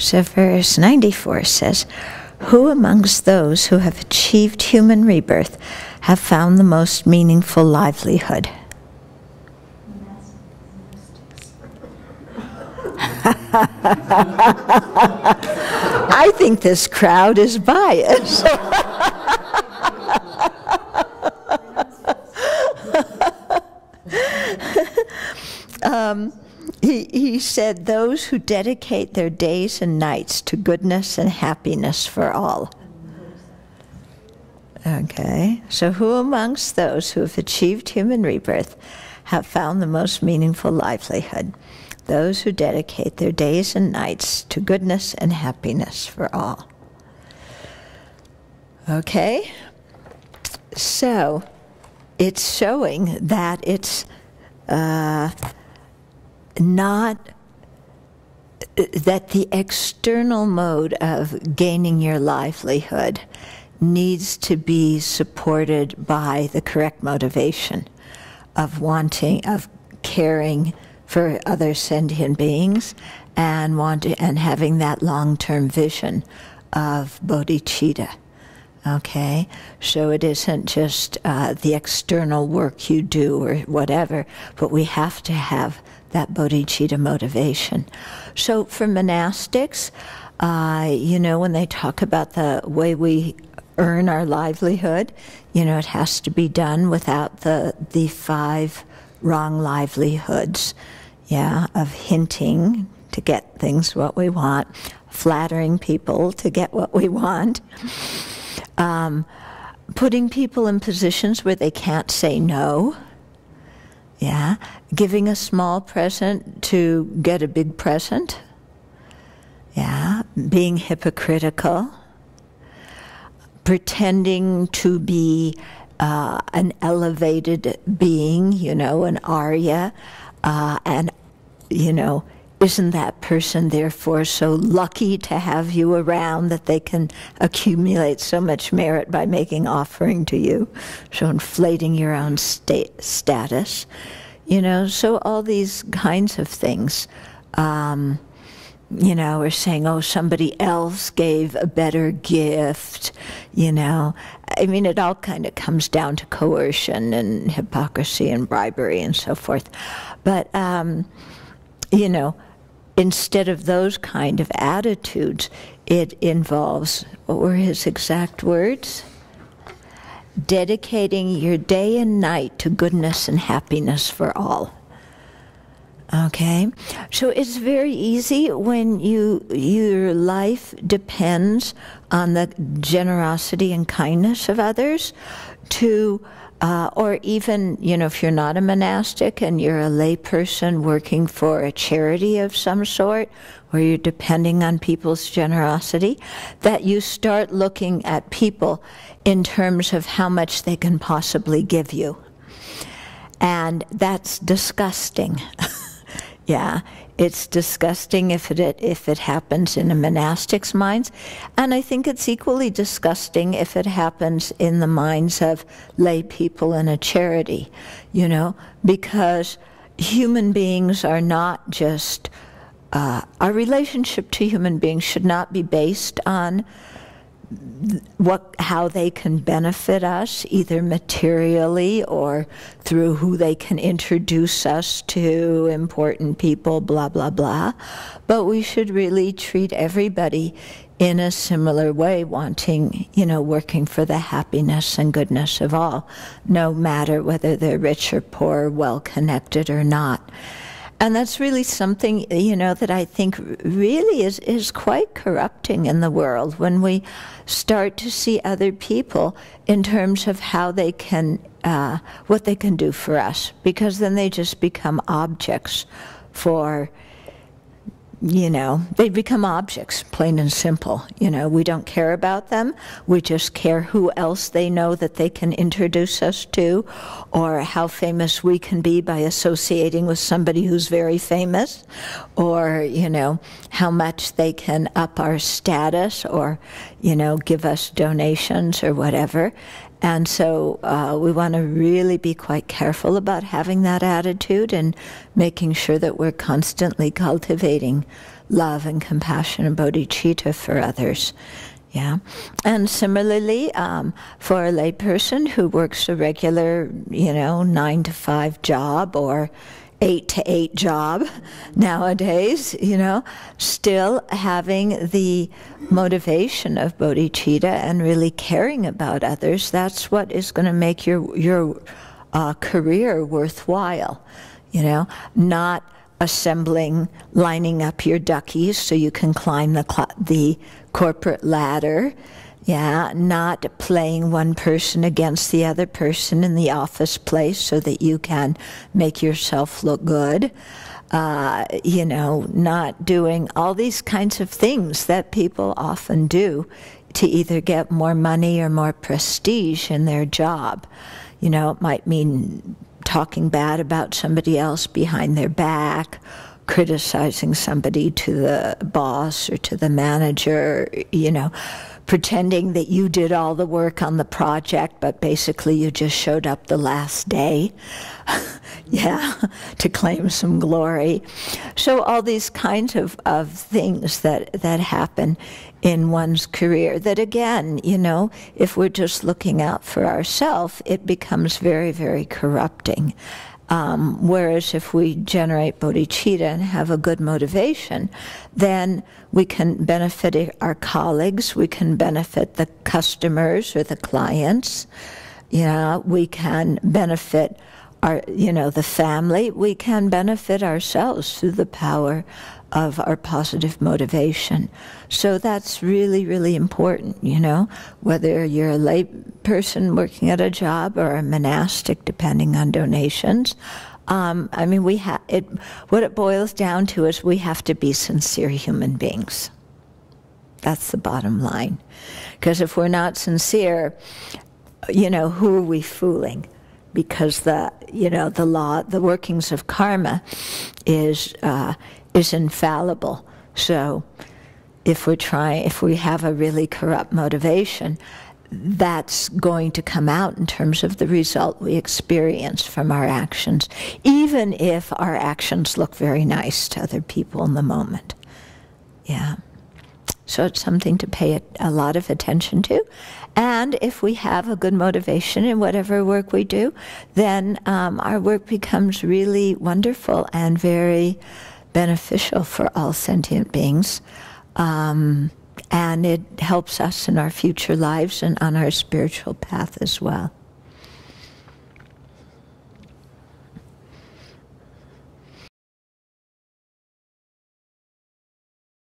So verse 94 says, "Who amongst those who have achieved human rebirth have found the most meaningful livelihood?" I think this crowd is biased. He said, "Those who dedicate their days and nights to goodness and happiness for all." Okay, so who amongst those who have achieved human rebirth have found the most meaningful livelihood? Those who dedicate their days and nights to goodness and happiness for all. Okay, so it's showing that it's not that the external mode of gaining your livelihood needs to be supported by the correct motivation of wanting, of caring for other sentient beings and having that long-term vision of bodhicitta. Okay, so it isn't just the external work you do or whatever, but we have to have that bodhicitta motivation. So for monastics, when they talk about the way we earn our livelihood, it has to be done without the 5 wrong livelihoods, of hinting to get things what we want, flattering people to get what we want, putting people in positions where they can't say no, giving a small present to get a big present, being hypocritical, pretending to be an elevated being, an Arya, and isn't that person therefore so lucky to have you around that they can accumulate so much merit by making offering to you, so inflating your own status, so all these kinds of things, or saying, oh, somebody else gave a better gift, I mean, it all kind of comes down to coercion and hypocrisy and bribery and so forth. But, instead of those kind of attitudes, it involves, what were his exact words? Dedicating your day and night to goodness and happiness for all. Okay, so it's very easy when your life depends on the generosity and kindness of others to, or even, if you're not a monastic and you're a lay person working for a charity of some sort, where you're depending on people's generosity, that you start looking at people in terms of how much they can possibly give you. And that's disgusting. It's disgusting if it happens in a monastic's minds, and I think it's equally disgusting if it happens in the minds of lay people in a charity, because human beings are not just, our relationship to human beings should not be based on how they can benefit us, either materially or through who they can introduce us to, important people, blah, blah, blah. But we should really treat everybody in a similar way, wanting, working for the happiness and goodness of all, no matter whether they're rich or poor, well-connected or not. And that's really something, that I think really is quite corrupting in the world, when we start to see other people in terms of how they can, what they can do for us, because then they just become objects for, they become objects, plain and simple. We don't care about them. We just care who else they know that they can introduce us to, or how famous we can be by associating with somebody who's very famous, or, how much they can up our status, or, give us donations or whatever. And so we want to really be quite careful about having that attitude and making sure that we're constantly cultivating love and compassion and bodhicitta for others. Yeah. And similarly, for a layperson who works a regular, 9-to-5 job or 8-to-8 job nowadays, still having the motivation of bodhicitta and really caring about others, that's what is going to make your career worthwhile. Not assembling, lining up your duckies so you can climb the corporate ladder. Yeah, not playing one person against the other person in the office place so that you can make yourself look good. Not doing all these kinds of things that people often do to either get more money or more prestige in their job. It might mean talking bad about somebody else behind their back, criticizing somebody to the boss or to the manager, pretending that you did all the work on the project, but basically you just showed up the last day, to claim some glory. So all these kinds of things that happen in one's career that, again, if we're just looking out for ourselves, it becomes very, very corrupting. Whereas if we generate bodhicitta and have a good motivation, then we can benefit our colleagues, we can benefit the customers or the clients, we can benefit the family, we can benefit ourselves through the power of our positive motivation. So that's really, really important, whether you're a lay person working at a job or a monastic, depending on donations. What it boils down to is we have to be sincere human beings. That's the bottom line. Because if we're not sincere, who are we fooling? Because the law, the workings of karma is infallible. So if we have a really corrupt motivation, that's going to come out in terms of the result we experience from our actions, even if our actions look very nice to other people in the moment. Yeah. So it's something to pay a lot of attention to. And if we have a good motivation in whatever work we do, then our work becomes really wonderful and very beneficial for all sentient beings. And it helps us in our future lives and on our spiritual path as well.